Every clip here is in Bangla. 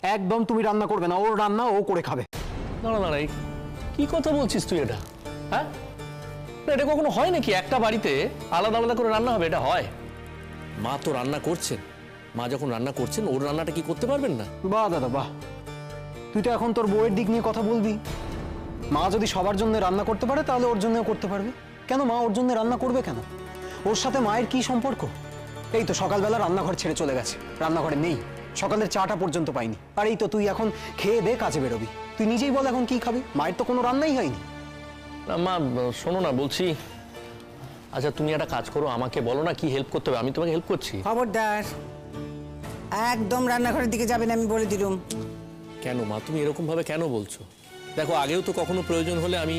একদম তুমি রান্না করবে না, ওর রান্না ও করে খাবে। দাঁড়া দাঁড়া, কি কথা বলছিস তুই এটা? হ্যাঁ, এটা কখনো হয় নাকি একটা বাড়িতে আলাদা আলাদা করে রান্না হবে? এটা হয়? মা তো রান্না করছেন, মা যখন রান্না করছেন ওর রান্নাটা কি করতে পারবেন না? বাহ দাদা বাহ, তুই তো এখন তোর বউয়ের দিক নিয়ে কথা বলবি। মা যদি সবার জন্য রান্না করতে পারে তাহলে ওর জন্যও করতে পারবে। কেন মা ওর জন্য রান্না করবে কেন? ওর সাথে মায়ের কি সম্পর্ক? এই তো সকালবেলা রান্নাঘর ছেড়ে চলে গেছে, রান্নাঘরে নেই, সকালের চাটা পর্যন্ত পাইনি। আর এই তো তুই এখন খেয়ে দে কাজে বেরোবি। তুই নিজেই বল এখন কি খাবি? মায়ের তো কোনো রান্নাই হয়নি। মা শোনো না, বলছি আচ্ছা তুমি একটা কাজ করো, আমাকে বলো না কি হেল্প করতে হবে, আমি তোমাকে হেল্প করছি। খবরদার, একদম রান্নাঘরের দিকে যাবেন, আমি বলে দিলুম। কেন মা তুমি এরকম ভাবে কেন বলছো? দেখো আগেও তো কখনো প্রয়োজন হলে আমি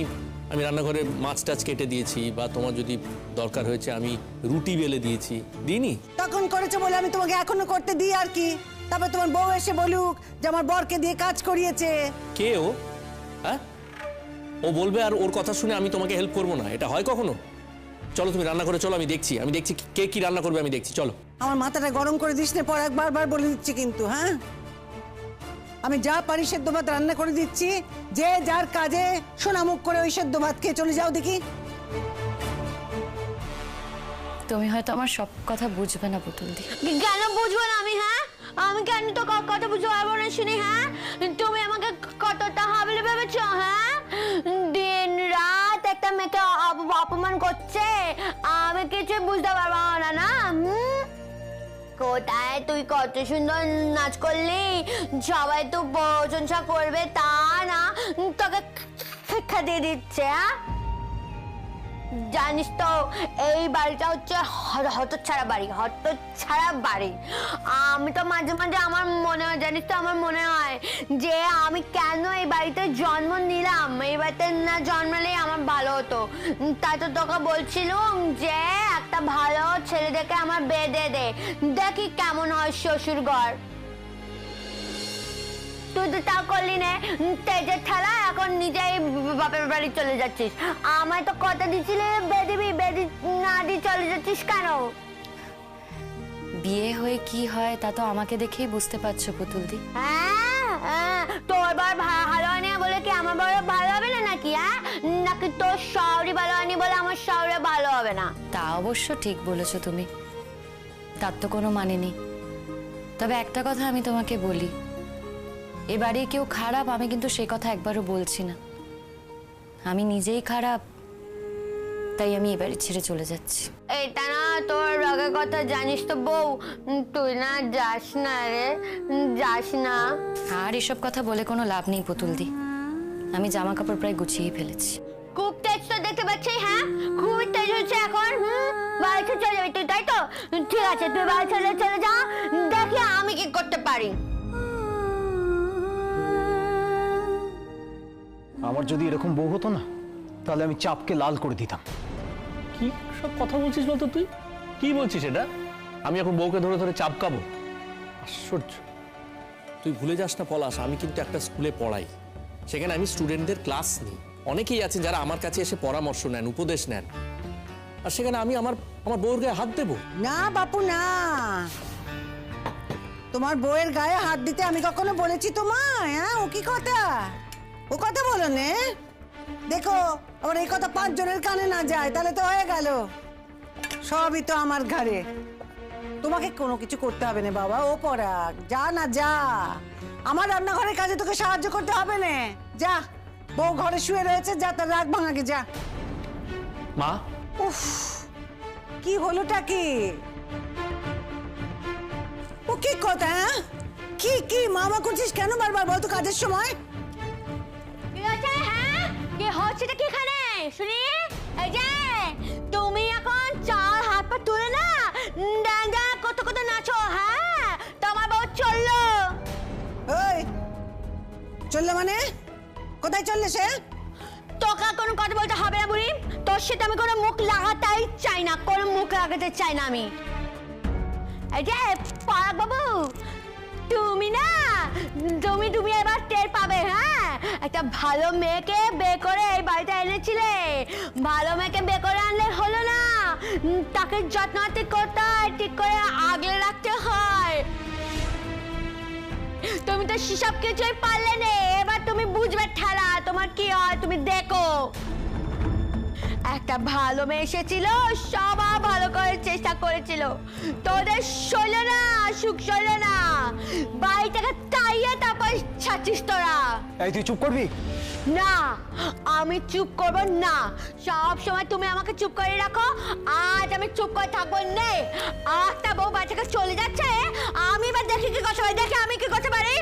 রান্নাঘরে মাছ টাছ কেটে দিয়েছি, বা তোমার যদি দরকার হয়েছে আমি রুটি বেলে দিয়েছি, দিইনি? তখন করেছো বলে আমি তোমাকে এখনো করতে দিই আর কি। তারপর তোমার বউ এসে বলুক যে আমার বরকে দিয়ে কাজ করিয়েছে। কে ও? হ্যাঁ, ও বলবে আর ওর কথা শুনে আমি তোমাকে হেল্প করবো না? এটা হয় কখনো? চলো তুমি রান্না করে চলো, আমি দেখছি কে কি রান্না করবে, আমি দেখছি, চলো। আমার মাথাটা গরম করে দিস না, পর একবার বলে দিচ্ছি কিন্তু। হ্যাঁ, আমি যা পারি সেদ্ধ ভাত রান্না করে দিচ্ছি, যে যার কাজে সোনামুখ করে ওই সেদ্ধ ভাত খেয়ে চলে যাও দেখি। তুমি হয়তো আমার সব কথা বুঝবে না পুতুলদি। কেন বুঝবো না আমি? হ্যাঁ, আমি কেন তো কথা বুঝতে পারবো না শুনি? হ্যাঁ, তুমি আমাকে কতটা হাবলে ভেবেছো? হ্যাঁ, দিন রাত একটা মেয়েকে অপমান করছে, আমি কিছু বুঝতে পারবো না। না কোথায় তুই কত সুন্দর নাচ করলি, সবাই তো প্রশংসা করবে তা না, তোকে শিক্ষা দিয়ে দিচ্ছে। জানিস তো এই বাড়িটা হচ্ছে হতচ্ছাড়া বাড়ি। আমি তো মাঝে মাঝে আমার মনে হয়, জানিস তো আমার মনে হয় যে আমি কেন এই বাড়িতে জন্ম নিলাম। এই বাড়িতে না জন্মালেই আমার ভালো হতো। তাই তো তোকে বলছিলাম যে একটা ভালো ছেলে দেখে আমার বেঁধে দে, দেখি কেমন হয় শ্বশুর ঘর। তুই তো তা করলি না, তেজের ঠেলা এখন নিজেই বাপের বাড়ি চলে যাচ্ছিস। আমায় তো কথা দিচ্ছিলে বেদি না দিয়ে চলে যাচ্ছিস কেন? বিয়ে হয়ে কি হয় তা তো আমাকে দেখেই বুঝতে পারছো পুতুলদি। হ্যাঁ, তোর বার ভালো হয়নি বলে কি আমার বড় ভালো হবে না নাকি? হ্যাঁ, নাকি তোর শাওরি ভালো হয়নি বলে আমার শাওরে ভালো হবে না? তা অবশ্য ঠিক বলেছো তুমি, তার তো কোনো মানে নেই। তবে একটা কথা আমি তোমাকে বলি, এবারে কেউ খারাপ আমি কিন্তু সে কথা একবারও বলছি না। আমি নিজেই খারাপ, তাই আমি এবারে ছেড়ে চলে যাচ্ছি। এটা না তোর রাগের কথা, জানিস তো বউ, তুই না যাস না রে, যাস না। আর এসব কথা বলে কোনো লাভ নেই পুতুলদি, আমি জামা কাপড় প্রায় গুছিয়ে ফেলেছি। খুব তেজ তো দেখতে পাচ্ছি। হ্যাঁ, খুব তেজ হচ্ছে এখন। বাড়ি ছেড়ে চলে যাবি তুই, তাই তো? ঠিক আছে, তুই বাড়ি ছেড়ে চলে যা, দেখি আমি কি করতে পারি। আমার যদি এরকম বউ হতো না তাহলে আমি চাপকে লাল করে দিতাম। কি সব কথা বলছিস বলতো? তুই কি বলছিস এটা? আমি এখন বউকে ধরে ধরে চাপকাবো? আশ্চর্য। তুই ভুলে যাস না পলাশ, আমি কিন্তু একটা স্কুলে পড়াই, সেখানে আমি স্টুডেন্টদের ক্লাস নিই। অনেকেই আছেন যারা আমার কাছে এসে পরামর্শ নেন, উপদেশ নেন, আর সেখানে আমি আমার বউয়ের গায়ে হাত দেবো? না বাপু না, তোমার বউয়ের গায়ে হাত দিতে আমি কখনো বলেছি তোমায়? হ্যাঁ, ও কি কথা? ও কথা বলো নে। দেখো আবার এই কথা 5 জনের কানে না যায়, তাহলে তো হয়ে গেল। সবই তো আমার ঘরে, তোমাকে কোনো কিছু করতে হবে না বাবা। ও পরাগ, যা না যা, আমার রান্নাঘরের কাজে তোকে সাহায্য করতে হবে না। যা, বউ ঘরে শুয়ে রয়েছে, যা তার রাগ ভাঙাকে যা। মা, উফ, কি হলোটা কি? ও কি কথা? কি মামা করছিস কেন বারবার? বলতো কাজের সময়। হ্যাঁ, কি হচ্ছেটা কি এখানে শুনি? এই যে তুমি এখন 4 হাত পা তুলে না ডাঙ্গা কত নাচো। হ্যাঁ, তোমার বউ চললো। ওই চললে মানে? কোথায় চললে সে? তোকে কোনো কথা বলতে হবে না বুড়ি, তোর সাথে আমি কোনো মুখ লাগাতেই চাই না, কোনো মুখ লাগাতে চাই না আমি। এই যে পরাগ বাবু, তুমি এবার টের পাবে। হ্যাঁ, একটা ভালো মেয়েকে বিয়ে করে এই বাড়িতে এনেছিলে, ভালো মেয়েকে বিয়ে করে আনলে হলো না, তাকে যত্ন করতে হয়, ঠিক করে আগলে রাখতে হয়। তুমি তো সব কিছুই পারলে না, এবার তুমি বুঝবে ঠেলা তোমার কি হয়, তুমি দেখো। একটা ভালো মেয়ে এসেছিল, সবাই ভালো করার চেষ্টা করেছিল, তোদের সইল না, সুখ সইল না, বাড়িটাকে তাইয়ে তারপর ছাড়ছিস তোরা। এই তুই চুপ করবি? না, আমি চুপ করব না। সব সময় তুমি আমাকে চুপ করে রাখো, আজ আমি চুপ করে থাকবো না। একটা বউ বাচ্চাকে চলে যাচ্ছে, আমি এবার দেখি কি করতে পারি, দেখি আমি কি করতে পারি।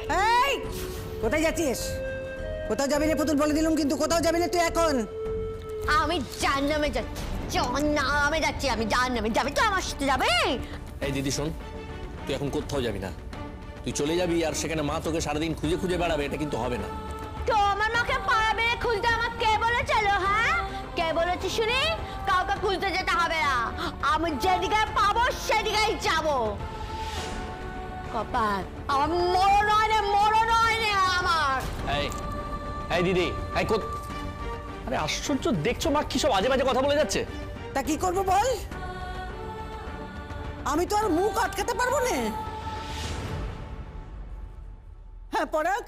এই কোথায় যাচ্ছিস? কোথাও যাবি না পুতুল, বলে দিলাম কিন্তু কোথাও যাবি না তুই এখন। আমি জাহান্নামে যাচ্ছি, জাহান্নামে যাচ্ছি, আমি জাহান্নামে। যাবি তো আমার সাথে, যাবে? এই দিদি শোন, তুই এখন কোথাও যাবি না, তুই চলে যাবি আর সেখানে মা তোকে সারাদিন খুঁজে খুঁজে বেড়াবে, এটা কিন্তু হবে না। তোমার মাকে পাড়াবে খুঁজতে আমার কে বলেছিল? হ্যাঁ, কে বলেছে শুনি? কাউকে খুঁজতে যেতে হবে না, আমি যেদিকে পাবো সেদিকেই যাবো। কপাল আমার মরণ হয় না, মরণ হয় না আমার। এই এই দিদি, এই আরে আশ্চর্য, দেখছো মা কি সব আজে বাজে কথা বলে যাচ্ছে। তা কি করবো বল? আমি তো আর মুখ আটকাতে পারবো না। হ্যাঁ পরাগ,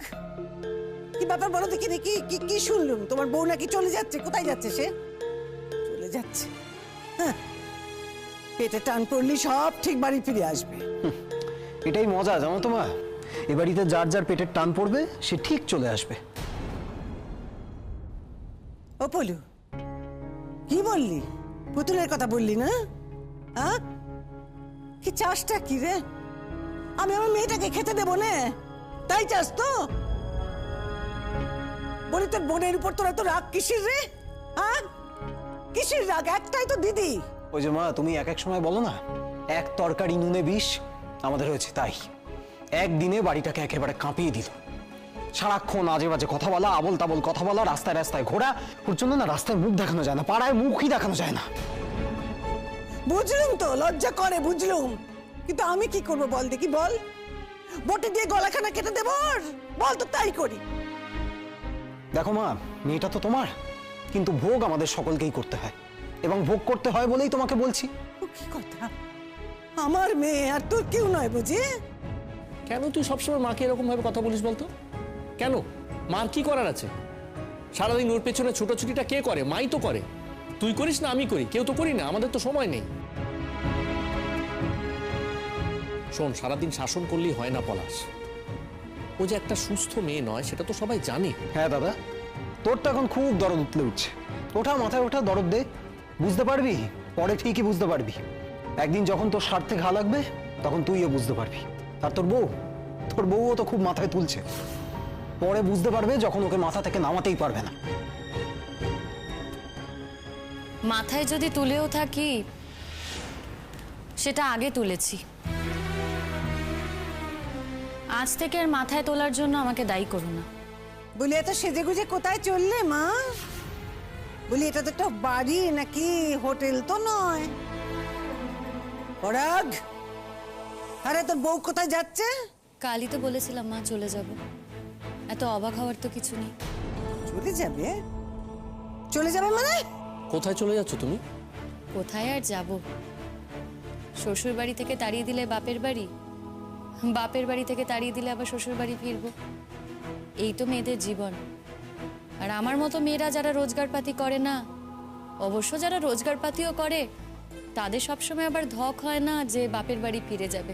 কি ব্যাপার বলো দেখি, কি কি কি শুনলুম? তোমার বউ নাকি চলে যাচ্ছে? কোথায় যাচ্ছে সে? চলে যাচ্ছে? হ্যাঁ, পেটে টান পড়লি সব ঠিক বাড়ি ফিরে আসবে। এটাই মজা জানো তো মা, এ বাড়িতে যার যার পেটের টান পড়বে সে ঠিক চলে আসবে। ও পলু, কি বললি? পুতুলের কথা বললি না? হ্যাঁ, কি চাষটা কি রে? আমি আমার মেয়েটাকে খেতে দেবো না, তাই চাস তো? বলি তোর বোনের উপর তোরা তো রাগ কিসের রে? হ্যাঁ, কিসের রাগ? একটাই তো দিদি। ওই যে মা, তুমি এক এক সময় বলো না, এক তরকারি নুনে বিষ, আমাদের হয়েছে তাই। একদিনে বাড়িটাকে একেবারে কাঁপিয়ে দিল। সারাক্ষণ আজে বাজে কথা বলা, আবল তাবল কথা বলা, রাস্তায় রাস্তায় ঘোরা, ওর জন্য না রাস্তায় মুখ দেখানো যায় না, পাড়ায় মুখই দেখানো যায় না। বুঝলুম তো, লজ্জা করে, বুঝলুম, কিন্তু আমি কি করবো বল দেখি, বল। বটে দিয়ে গলাখানা কেটে দেবো ওর? বল তো তাই করি। দেখো মা, মেয়েটা তো তোমার, কিন্তু ভোগ আমাদের সকলকেই করতে হয়, এবং ভোগ করতে হয় বলেই তোমাকে বলছি। ও কি কথা, আমার মেয়ে আর তোর কেউ নয় বুঝি? কেন তুই সবসময় মাকে এরকম ভাবে কথা বলিস বলতো? কেন? মার কি করার আছে? সারাদিন ওর পেছনে ছোটাছুটিটা কে করে? মাই তো করে। তুই করিস না আমি করি, কেউ তো করি না, আমাদের তো সময় নেই। শোন, সারাদিন শাসন করলেই হয় না পলাশ। ও যে একটা সুস্থ মেয়ে নয় সেটা তো সবাই জানে। হ্যাঁ দাদা, তোর তো এখন খুব দরদ উঠলে উঠছে। ওঠা মাথায় ওঠা, দরদ দে, বুঝতে পারবি, পরে ঠিকই বুঝতে পারবি। একদিন যখন তোর স্বার্থে ঘা লাগবে তখন তুইও বুঝতে পারবি। আর তোর বউও তো খুব মাথায় তুলছে, পরে বুঝতে পারবে যখন ওকে মাথা থেকে নামাতেই পারবে না। মাথায় যদি তুলেও থাকি, সেটা আগে তুলেছি। আজ থেকে আর মাথায় তোলার জন্য আমাকে দায়ী করো না। বলি এত সেজে গুজে কোথায় চললে মা? বলি এটা তো একটা বাড়ি নাকি হোটেল তো নয়। পরাগ, আরে তোর বউ কোথায় যাচ্ছে? কালই তো বলেছিলাম মা চলে যাব, এত অবাক হওয়ার তো কিছু নেই। চলে যাবে? চলে যাবে মানে? কোথায় চলে যাচ্ছ তুমি? কোথায় আর যাব? শ্বশুর বাড়ি থেকে তাড়িয়ে দিলে বাপের বাড়ি, বাপের বাড়ি থেকে তাড়িয়ে দিলে আবার শ্বশুর বাড়ি ফিরবো। এই তো মেয়েদের জীবন। আর আমার মতো মেয়েরা যারা রোজগারপাতি করে না, অবশ্য যারা রোজগারপাতিও করে, তাদের সবসময় আবার ধক হয় না যে বাপের বাড়ি ফিরে যাবে।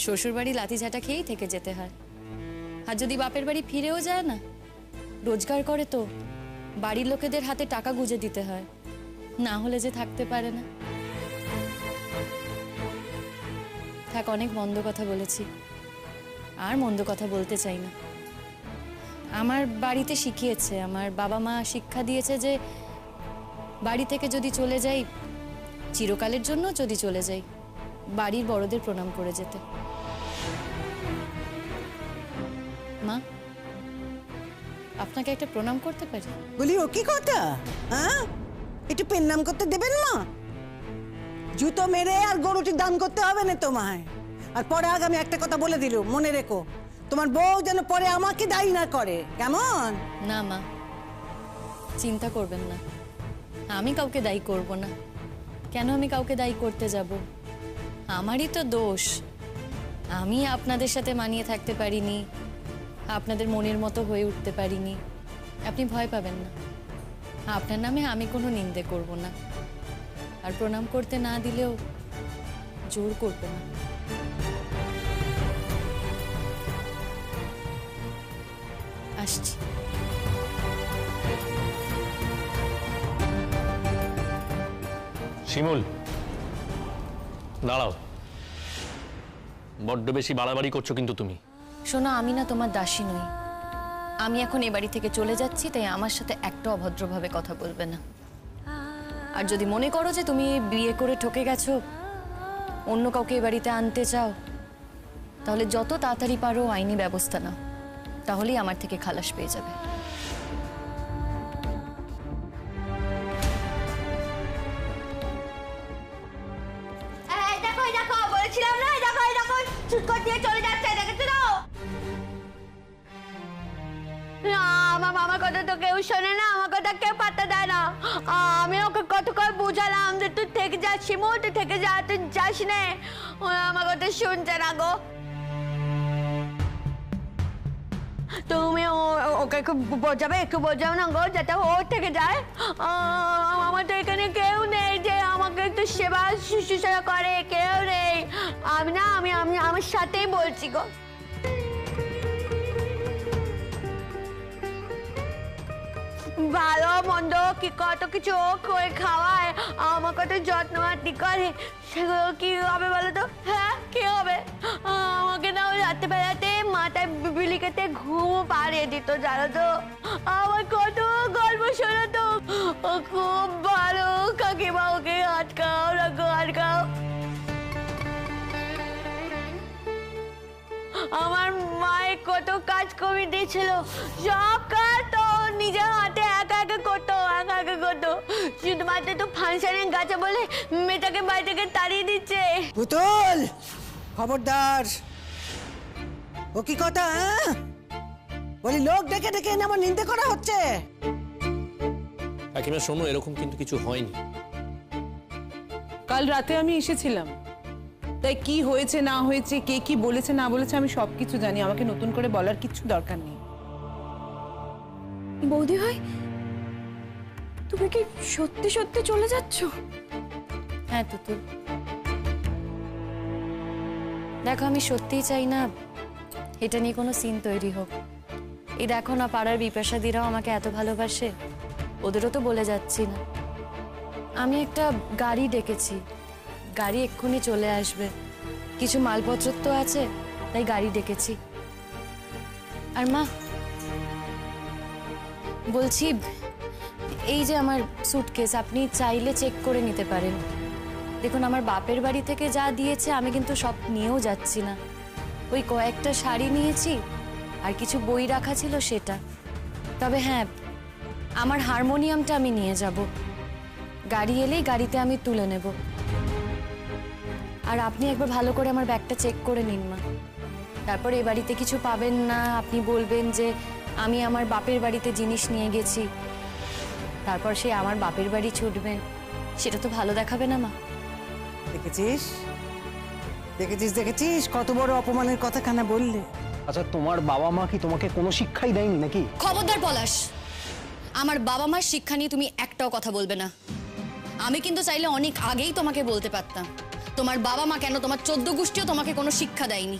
শ্বশুর বাড়ি লাথিঝাঁটা খেয়েই থেকে যেতে হয়। আর যদি বাপের বাড়ি ফিরেও যায় না, রোজগার করে তো বাড়ির লোকেদের হাতে টাকা গুঁজে দিতে হয়, না হলে যে থাকতে পারে না। থাক, অনেক মন্দ কথা বলেছি, আর মন্দ কথা বলতে চাই না। আমার বাড়িতে শিখিয়েছে, আমার বাবা মা শিক্ষা দিয়েছে যে বাড়ি থেকে যদি চলে যাই, চিরকালের জন্য যদি চলে যাই, বাড়ির বড়দের প্রণাম করে যেতে। মা, আপনাকে একটা প্রণাম করতে পারি? বলি ও কি কথা? হ্যাঁ, একটু পেন নাম করতে দেবেন না? জুতো মেরে আর গরুটি দান করতে হবে না তোমায়। আর পরে আমি একটা কথা বলে দিলুম, মনে রেখো, তোমার বউ যেন পরে আমাকে দায়ী না করে, কেমন? না মা, চিন্তা করবেন না, আমি কাউকে দায়ী করব না। কেন আমি কাউকে দায়ী করতে যাব? আমারই তো দোষ। আমি আপনাদের সাথে মানিয়ে থাকতে পারিনি, আপনাদের মনের মতো হয়ে উঠতে পারিনি, আপনি ভয় পাবেন না। আপনার নামে আমি কোনো নিন্দে করব না, আর প্রণাম করতে না দিলেও জোর করব না। আসছি। শিমুল, দাঁড়াও। বড্ড বেশি বাড়াবাড়ি করছো কিন্তু তুমি। শোনো, আমি না তোমার দাসী নই। আমি এখন এ বাড়ি থেকে চলে যাচ্ছি, তাই আমার সাথে একটা অভদ্রভাবে কথা বলবে না। আর যদি মনে করো যে তুমি বিয়ে করে ঠকে গেছো, অন্য কাউকে এ বাড়িতে আনতে চাও, তাহলে যত তাড়াতাড়ি পারো আইনি ব্যবস্থা নাও, তাহলেই আমার থেকে খালাস পেয়ে যাবে। এই দেখো, এই দেখো, বলেছিলাম না, এই দেখো, এই দেখো, চুট করে দিয়ে চলে যাচ্ছে, দেখেছো তো? না, আমার কথা তো কেউ শোনে না, আমার কথা কেউ পাত্তা দেয় না। আমি ওকে কত করে বুঝালাম যে তুই থেকে যাস শিমুল, তুই থেকে যা, তুই যাস নে। ও আমার কথা শুনছে না গো। তুমি ওকে একটু বোঝাও না গো, যাতে ও থেকে যায়। আমার তো এখানে কেউ নেই যে আমাকে একটু সেবা শুশ্রূষা করে, কেউ নেই। আমি আমার সাথেই বলছি গো। ভালো মন্দ কি কত কিছু ও করে খাওয়ায়, আমার কত যত্ন আত্মি করে, সেগুলো কি হবে বলো তো? হ্যাঁ, কি হবে? আমাকে না ওই রাতে বেড়াতে মাথায় বিলিকেতে ঘুম পাড়িয়ে দিত, জানো তো? আমার কত গল্প শোনাতো, ও খুব ভালো। কাকিমা ওকে আটকাও না গো, আটকাও। আমার মায়ের কত কাজ কমিয়ে দিয়েছিল, সব কাজ তো নিজের হাতে একা একা করতো। শুধুমাত্র তো ফাংশনের গাছে বলে মেয়েটাকে বাড়ি থেকে তাড়িয়ে দিচ্ছে। পুতুল, খবরদার। ও কি কথা? বলি লোক ডেকে ডেকে এনে আমার নিন্দে করা হচ্ছে। কাকিমা শোনো, এরকম কিন্তু কিছু হয়নি। কাল রাতে আমি এসেছিলাম, তাই কি হয়েছে না হয়েছে, কে কি বলেছে না বলেছে আমি সবকিছু জানি। আমাকে নতুন করে বলার কিচ্ছু দরকার নেই। বৌদি ভাই, তুমি কি সত্যি সত্যি চলে যাচ্ছ? হ্যাঁ তুতুল, দেখো আমি সত্যিই চাই না এটা নিয়ে কোনো সিন তৈরি হোক। এই দেখো না, পাড়ার বিপাশাদিরাও আমাকে এত ভালোবাসে, ওদেরও তো বলে যাচ্ছি না। আমি একটা গাড়ি ডেকেছি, গাড়ি এক্ষুনি চলে আসবে। কিছু মালপত্র তো আছে, তাই গাড়ি ডেকেছি। আর মা বলছি, এই যে আমার সুটকেস, আপনি চাইলে চেক করে নিতে পারেন। দেখুন, আমার বাপের বাড়ি থেকে যা দিয়েছে আমি কিন্তু সব নিয়েও যাচ্ছি না। ওই কয়েকটা শাড়ি নিয়েছি, আর কিছু বই রাখা ছিল সেটা। তবে হ্যাঁ, আমার হারমোনিয়ামটা আমি নিয়ে যাব। গাড়ি এলেই গাড়িতে আমি তুলে নেব। আর আপনি একবার ভালো করে আমার ব্যাগটা চেক করে নিন মা। তারপর এ বাড়িতে কিছু পাবেন না, আপনি বলবেন যে আমি আমার বাপের বাড়িতে জিনিস নিয়ে গেছি, তারপর সে আমার বাপের বাড়ি ছুটবেন। সেটা তো ভালো দেখাবে না মা। দেখেছিস দেখেছিস দেখেছিস কত বড় অপমানের কথা কানা বললে। আচ্ছা, তোমার বাবা মা কি তোমাকে কোনো শিক্ষাই দেয়নি নাকি? খবরদার পলাশ, আমার বাবা মার শিক্ষা নিয়ে তুমি একটাও কথা বলবে না। আমি কিন্তু চাইলে অনেক আগেই তোমাকে বলতে পারতাম, তোমার বাবা মা কেন, তোমার 14 গোষ্ঠীও তোমাকে কোনো শিক্ষা দেয়নি।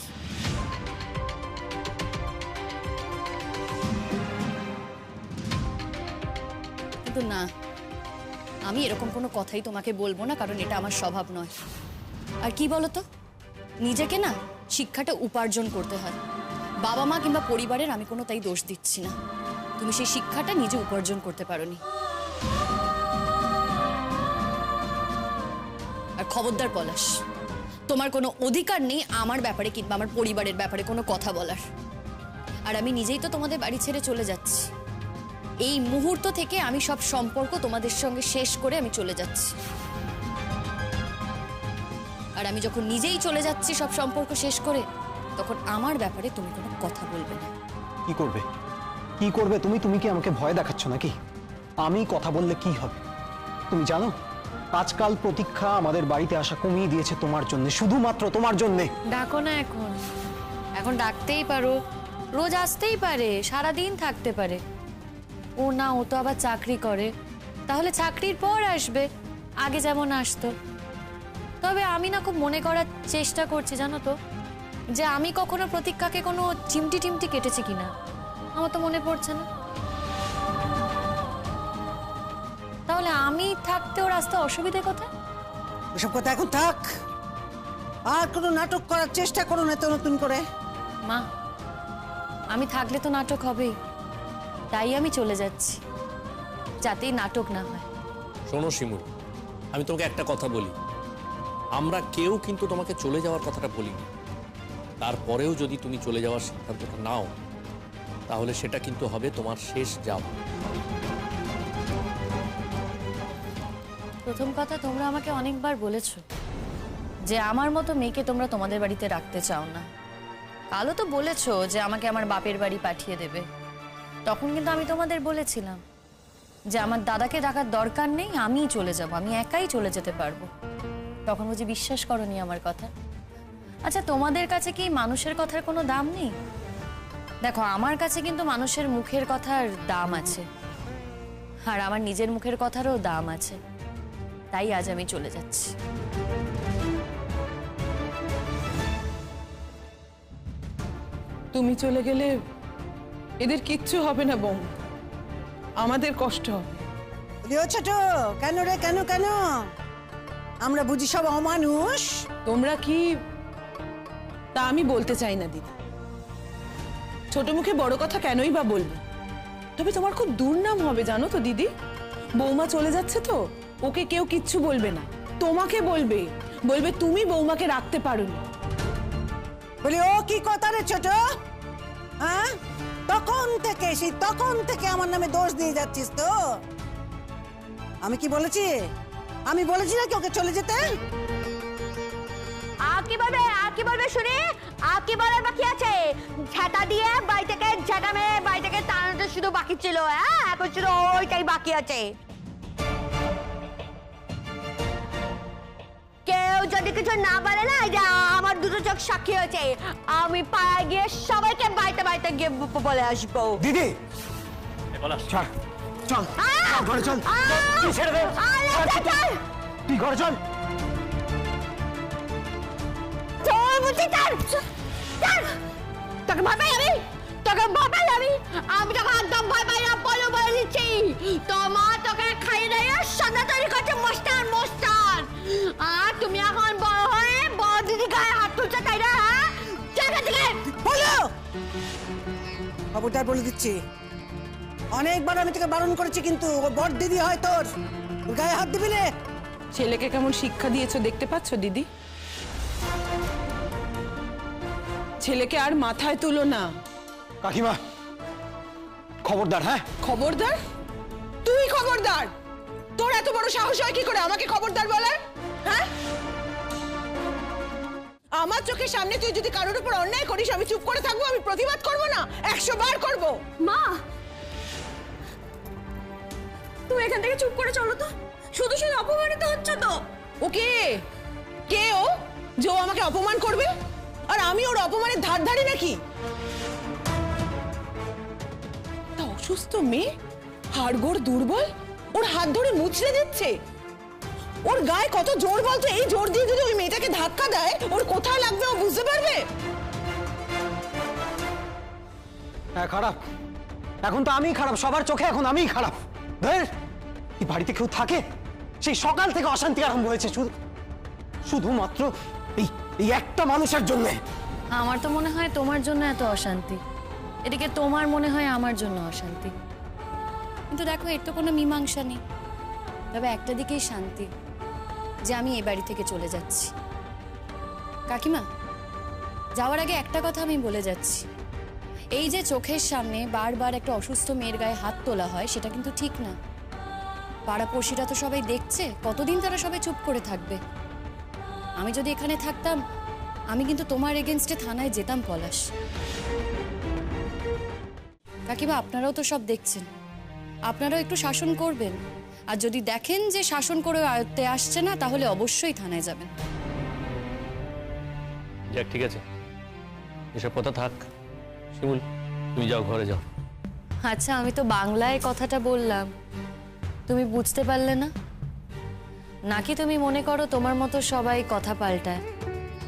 কিন্তু না, আমি এরকম কোনো কথাই তোমাকে বলবো না, কারণ এটা আমার স্বভাব নয়। আর কি বলতো, নিজেকে না শিক্ষাটা উপার্জন করতে হয়। বাবা মা কিংবা পরিবারের আমি কোনো তাই দোষ দিচ্ছি না, তুমি সেই শিক্ষাটা নিজে উপার্জন করতে পারোনি। আর খবরদার পলাশ, তোমার কোনো অধিকার নেই আমার ব্যাপারে কিংবা আমার পরিবারের ব্যাপারে কোনো কথা বলার। আর আমি নিজেই তো তোমাদের বাড়ি ছেড়ে চলে যাচ্ছি। এই মুহূর্ত থেকে আমি সব সম্পর্ক তোমাদের সঙ্গে শেষ করে আমি চলে যাচ্ছি। আর আমি যখন নিজেই চলে যাচ্ছি সব সম্পর্ক শেষ করে, তখন আমার ব্যাপারে তুমি কোনো কথা বলবে না। কি করবে, কি করবে তুমি? তুমি কি আমাকে ভয় দেখাচ্ছ নাকি? আমি কথা বললে কি হবে তুমি জানো? আজকাল প্রতীক্ষা আমাদের বাড়িতে আসা কমিয়ে দিয়েছে তোমার জন্য, শুধুমাত্র তোমার জন্য। ডাকো না, এখন ডাকতেই পারো, রোজ আসতেই পারে, সারাদিন থাকতে পারে। ও না, ও তো আবার চাকরি করে, তাহলে চাকরির পর আসবে, আগে যেমন আসতো। তবে আমি না খুব মনে করার চেষ্টা করছি, জানো তো, যে আমি কখনো প্রতীক্ষাকে কোনো চিমটি টিমটি কেটেছি কিনা। আমার তো মনে পড়ছে না। তাহলে আমি থাকতে ওর আসতে অসুবিধে কোথায়? এসব কথা এখন থাক, আর কোনো নাটক করার চেষ্টা করো না তো নতুন করে। মা, আমি থাকলে তো নাটক হবেই, তাই আমি চলে যাচ্ছি, যাতেই নাটক না হয়। শোনো শিমুল, আমি তোমাকে একটা কথা বলি, আমরা কেউ কিন্তু তোমাকে চলে যাওয়ার কথাটা বলিনি। তারপরেও যদি তুমি চলে যাওয়ার সিদ্ধান্তটা নাও, তাহলে সেটা কিন্তু হবে তোমার শেষ যাওয়া। প্রথম কথা, তোমরা আমাকে অনেকবার বলেছো যে আমার মতো মেয়েকে তোমরা তোমাদের বাড়িতে রাখতে চাও না। কালও তো বলেছো যে আমাকে আমার বাপের বাড়ি পাঠিয়ে দেবে। তখন কিন্তু আমি তোমাদের বলেছিলাম যে আমার দাদাকে ডাকার দরকার নেই, আমিই চলে যাব, আমি একাই চলে যেতে পারবো। তখন বুঝি বিশ্বাস করোনি আমার কথা? আচ্ছা, তোমাদের কাছে কি মানুষের কথার কোনো দাম নেই? দেখো, আমার কাছে কিন্তু মানুষের মুখের কথার দাম আছে, আর আমার নিজের মুখের কথারও দাম আছে। তাই আজ আমি চলে যাচ্ছি। তুমি চলে গেলে এদের কিচ্ছু হবে না বোন, আমাদের কষ্ট হবে। ও ছোট, কেন রে, কেন কেন? আমরা বুঝি সব অমানুষ? তোমরা কি, তা আমি বলতে চাই না দিদি। ছোট মুখে বড় কথা কেনই বা বলবো? তবে তোমার খুব দুর্নাম হবে জানো তো দিদি। বৌমা চলে যাচ্ছে তো, ওকে কেউ কিচ্ছু বলবে না, তোমাকে বলবে, বলবে তুমি বৌমাকে রাখতে পারোনি। বলি ও কি কথা রে ছোট? হ্যাঁ, তখন থেকে আমার নামে দোষ দিয়ে যাচ্ছিস তো? আমি কি বলেছি? আমি বলেছি নাকি ওকে চলে যেতে? কি বলবে শুনি? কি বলার বাকি আছে? ঝাঁটা দিয়ে বাড়ি থেকে ঝাঁটা মেরে বাড়ি থেকে তাড়ানোটা শুধু বাকি ছিল। হ্যাঁ, এখন শুধু ওইটাই বাকি আছে। কেউ যদি কিছু না বলে না, যে আমার দুটো চোখ সাক্ষী হয়েছে, আমি পাড়ায় গিয়ে সবাইকে বাড়িতে বাড়িতে গিয়ে বলে আসবো। দিদি চল চল, ঘরে চল, তুই ছেড়ে দে, তুই ঘরে চল। তোকে ভয় পাই আমি? আমি তোকে একদম ভয় পাই না, বলে দিচ্ছি। তোমার তোকে খাইয়ে দেয় সন্ধ্যা তৈরি করছে মস্তান। আর তুমি এখন বড় হয়ে বড় দিদি গায়ে হাত তুলছে, তাই না? বলো, খবরদার বলে দিচ্ছি, অনেকবার আমি তোকে বারণ করেছি, কিন্তু ও বড় দিদি হয় তোর গায়ে হাত দিবি না। ছেলেকে কেমন শিক্ষা দিয়েছো দেখতে পাচ্ছ দিদি? ছেলেকে আর মাথায় তুলো না। কাকিমা খবরদার। হ্যাঁ, খবরদার? তুই খবরদার? তোর এত বড় সাহস হয় কি করে আমাকে খবরদার বলার? হ্যাঁ, আমার চোখের সামনে তুই যদি কারোর উপর অন্যায় করিস, আমি চুপ করে থাকবো? আমি প্রতিবাদ করবো না? 100 বার করবো। মা, তুমি এখান থেকে চুপ করে চলো তো, শুধু শুধু অপমানিত হচ্ছ তো। ওকে, কে ও যে ও আমাকে অপমান করবে? আর আমি ওর অপমানের ধার ধারি নাকি? তা অসুস্থ মেয়ে, হাড়গোড় দুর্বল, ওর হাত ধরে মুচড়ে দিচ্ছে। ওর গায়ে কত জোর বলতো? এই জোর দিয়ে যদি ওই মেয়েটাকে ধাক্কা দেয়, ওর কোথায় লাগবে ও বুঝতে পারবে? হ্যাঁ খারাপ, এখন তো আমিই খারাপ, সবার চোখে এখন আমিই খারাপ। ধর, এই বাড়িতে কেউ থাকে? সেই সকাল থেকে অশান্তি আরম্ভ হয়েছে শুধুমাত্র এই একটা মানুষের জন্য। আমার তো মনে হয় তোমার জন্য এত অশান্তি, এদিকে তোমার মনে হয় আমার জন্য অশান্তি। কিন্তু দেখো, এর তো কোনো মীমাংসা নেই। তবে একটা দিকেই শান্তি, যে আমি এ বাড়ি থেকে চলে যাচ্ছি। কাকিমা, যাওয়ার আগে একটা কথা আমি বলে যাচ্ছি, এই যে চোখের সামনে বারবার একটা অসুস্থ মেয়ের গায়ে হাত তোলা হয়, সেটা কিন্তু ঠিক না। পাড়াপড়শিরা তো সবাই দেখছে, কতদিন তারা সবাই চুপ করে থাকবে? আমি যদি এখানে থাকতাম, আমি কিন্তু তোমার এগেনস্টে থানায় যেতাম পলাশ। কাকিমা, আপনারাও তো সব দেখছেন, আপনারাও একটু শাসন করবেন। আর যদি দেখেন যে শাসন করে আয়ত্তে আসছে না, তাহলে অবশ্যই থানায় যাবেন। যাক, ঠিক আছে, এসব কথা থাক। শিমুল, তুমি যাও, ঘরে যাও। আচ্ছা, আমি তো বাংলায় কথাটা বললাম, তুমি বুঝতে পারলে না? নাকি তুমি মনে করো তোমার মতো সবাই কথা পাল্টায়?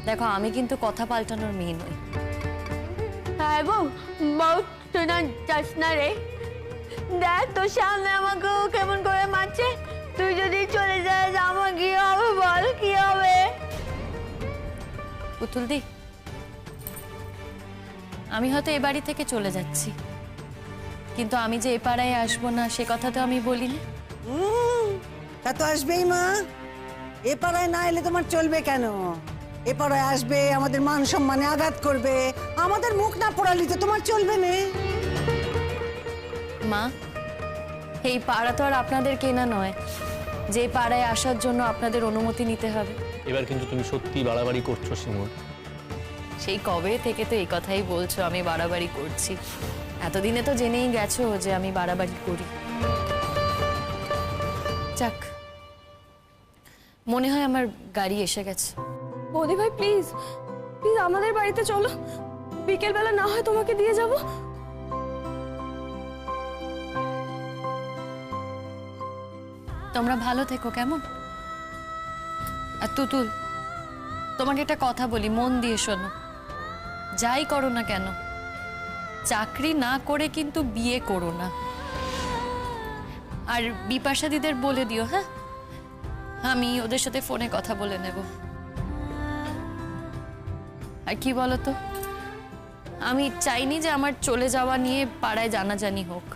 দেখো, আমি কিন্তু কথা পাল্টানোর মেয়ে নই। হ্যাঁ বউ, বউ তুই না যাস না রে। দেখ তোর সামনে আমাকে ও কেমন করে মারছে। তুই যদি চলে যাস আমার কি হবে বল, কি হবে? পুতুল দি, আমি হয়তো এ বাড়ি থেকে চলে যাচ্ছি, কিন্তু আমি যে এ পাড়ায় আসবো না সে কথা তো আমি বলিনি। তা তো আসবেই মা। এ পাড়ায় না এলে তোমার চলবে কেন? এ পাড়ায় আসবে, আমাদের মান সম্মানে আঘাত করবে, আমাদের মুখ না পোড়ালি তো তোমার চলবে না। মা, এই পাড়া তো আর আপনাদের কেনা নয় যে এই পাড়ায় আসার জন্য আপনাদের অনুমতি নিতে হবে। এবার কিন্তু তুমি সত্যি বাড়াবাড়ি করছো শিমুল। সেই কবে থেকে তো এই কথাই বলছো আমি বাড়াবাড়ি করছি। এতদিনে তো জেনেই গেছো যে আমি বাড়াবাড়ি করি। যাক, মনে হয় আমার গাড়ি এসে গেছে। বৌদি ভাই প্লিজ প্লিজ আমাদের বাড়িতে চলো, বিকেলবেলা না হয় তোমাকে দিয়ে যাব। তোমরা ভালো থেকো কেমন? আর তুতুল, তোমাকে একটা কথা বলি, মন দিয়ে শোনো। যাই করো না কেন, চাকরি না করে কিন্তু বিয়ে করো না। আর বিপাশা দিদের বলে দিও, হ্যাঁ, আমি ওদের সাথে ফোনে কথা বলে নেব। আর কি বলো তো, আমি চাইনি যে আমার চলে যাওয়া নিয়ে পাড়ায় জানাজানি হোক।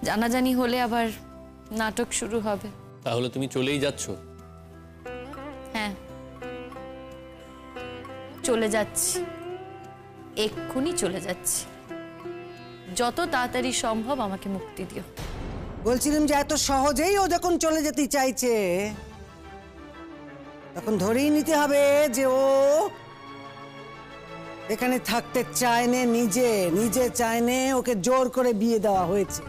জানাজানি হলে আবার নাটক শুরু হবে। তাহলে তুমি চলেই যাচ্ছ? হ্যাঁ, চলে যাচ্ছি, এক্ষুনি চলে যাচ্ছি। যত তাড়াতাড়ি সম্ভব আমাকে মুক্তি দিও। বলছিলাম যে এত সহজেই ও যখন চলে যেতে চাইছে, তখন ধরেই নিতে হবে যে ও এখানে থাকতে চায় না, নিজে নিজে চায় না, ওকে জোর করে বিয়ে দেওয়া হয়েছে।